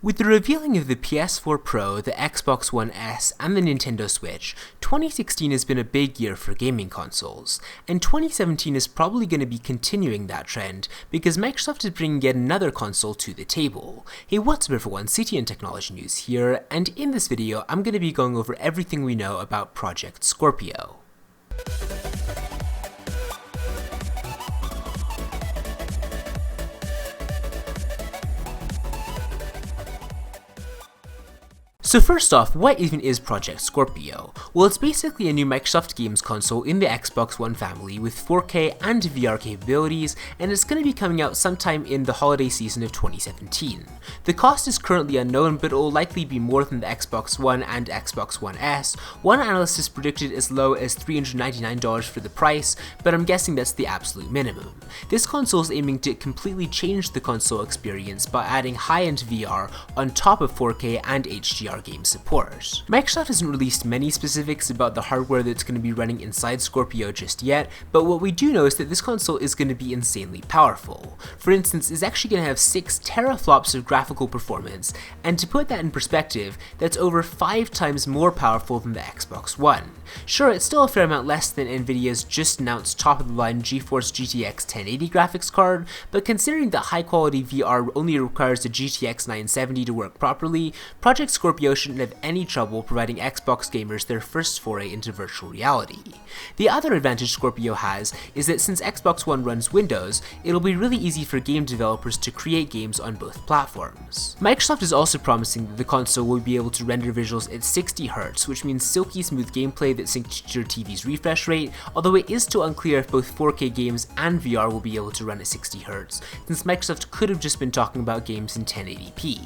With the revealing of the PS4 Pro, the Xbox One S, and the Nintendo Switch, 2016 has been a big year for gaming consoles, and 2017 is probably going to be continuing that trend because Microsoft is bringing yet another console to the table. Hey, what's up everyone, CTNtechnologynews here, and in this video I'm going to be going over everything we know about Project Scorpio. So first off, what even is Project Scorpio? Well, it's basically a new Microsoft games console in the Xbox One family with 4K and VR capabilities, and it's going to be coming out sometime in the holiday season of 2017. The cost is currently unknown, but it will likely be more than the Xbox One and Xbox One S. One analyst has predicted as low as $399 for the price, but I'm guessing that's the absolute minimum. This console is aiming to completely change the console experience by adding high-end VR on top of 4K and HDR game support. Microsoft hasn't released many specifics about the hardware that's going to be running inside Scorpio just yet, but what we do know is that this console is going to be insanely powerful. For instance, it's actually going to have 6 teraflops of graphical performance, and to put that in perspective, that's over 5 times more powerful than the Xbox One. Sure, it's still a fair amount less than Nvidia's just announced top-of-the-line GeForce GTX 1080 graphics card, but considering that high-quality VR only requires a GTX 970 to work properly, Project Scorpio shouldn't have any trouble providing Xbox gamers their first foray into virtual reality. The other advantage Scorpio has is that since Xbox One runs Windows, it'll be really easy for game developers to create games on both platforms. Microsoft is also promising that the console will be able to render visuals at 60Hz, which means silky smooth gameplay that's synced to your TV's refresh rate, although it is still unclear if both 4K games and VR will be able to run at 60Hz, since Microsoft could have just been talking about games in 1080p.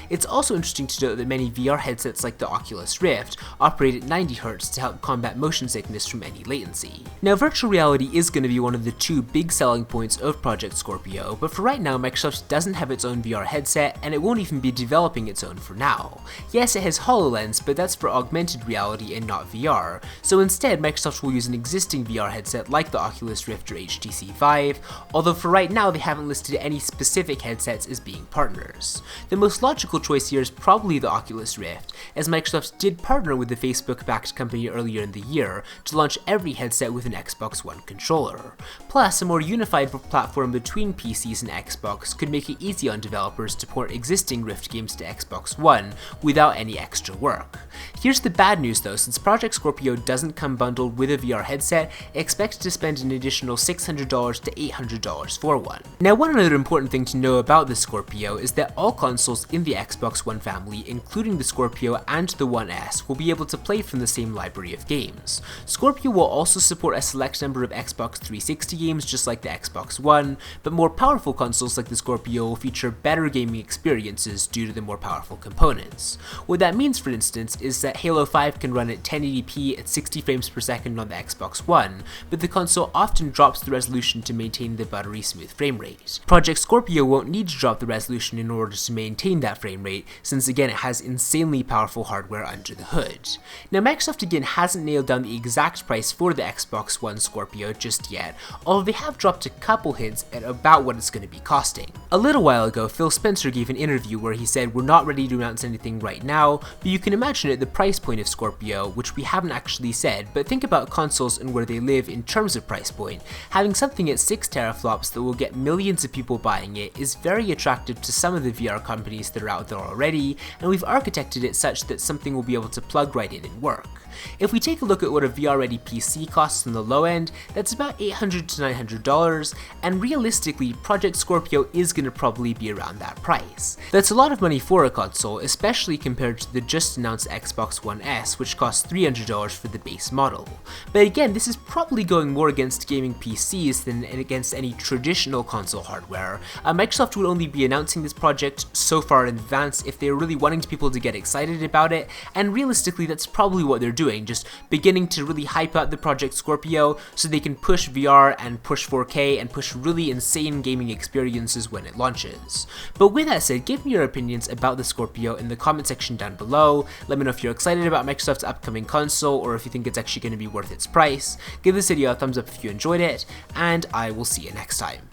It's also interesting to note that many VR headsets like the Oculus Rift operate at 90Hz to help combat motion sickness from any latency. Now, virtual reality is going to be one of the 2 big selling points of Project Scorpio, but for right now Microsoft doesn't have its own VR headset, and it won't even be developing its own for now. Yes, it has HoloLens, but that's for augmented reality and not VR, so instead Microsoft will use an existing VR headset like the Oculus Rift or HTC Vive, although for right now they haven't listed any specific headsets as being partners. The most logical choice here is probably the Oculus Rift, as Microsoft did partner with the Facebook-backed company earlier in the year to launch every headset with an Xbox One controller. Plus, a more unified platform between PCs and Xbox could make it easy on developers to port existing Rift games to Xbox One without any extra work. Here's the bad news though, since Project Scorpio doesn't come bundled with a VR headset, expect to spend an additional $600 to $800 for one. Now, one other important thing to know about the Scorpio is that all consoles in the Xbox One family, including the Scorpio and the One S, will be able to play from the same library of games. Scorpio will also support a select number of Xbox 360 games just like the Xbox One, but more powerful consoles like the Scorpio will feature better gaming experiences due to the more powerful components. What that means, for instance, is that Halo 5 can run at 1080p at 60 frames per second on the Xbox One, but the console often drops the resolution to maintain the buttery smooth frame rate. Project Scorpio won't need to drop the resolution in order to maintain that frame rate, since again it has insanely powerful hardware under the hood. Now, Microsoft again hasn't nailed down the exact price for the Xbox One Scorpio just yet, although they have dropped a couple hints at about what it's going to be costing. A little while ago, Phil Spencer gave an interview where he said, "We're not ready to announce anything right now, but you can imagine at the price point of Scorpio, which we haven't actually said, but think about consoles and where they live in terms of price point. Having something at 6 teraflops that will get millions of people buying it is very attractive to some of the VR companies that are out there already, and we've architected it such that something will be able to plug right in and work." If we take a look at what a VR-ready PC costs on the low end, that's about $800 to $900, and realistically, Project Scorpio is going to probably be around that price. That's a lot of money for a console, especially compared to the just announced Xbox One S, which costs $300 for the base model. But again, this is probably going more against gaming PCs than against any traditional console hardware. Microsoft would only be announcing this project so far in advance if they're really wanting people to get excited about it, and realistically that's probably what they're doing, just beginning to really hype out the Project Scorpio so they can push VR and push 4K and push really insane gaming experiences when it launches. But with that said, give me your opinions about the Scorpio in the comment section down below. Let me know if you're excited about Microsoft's upcoming console or if you think it's actually going to be worth its price. Give this video a thumbs up if you enjoyed it, and I will see you next time.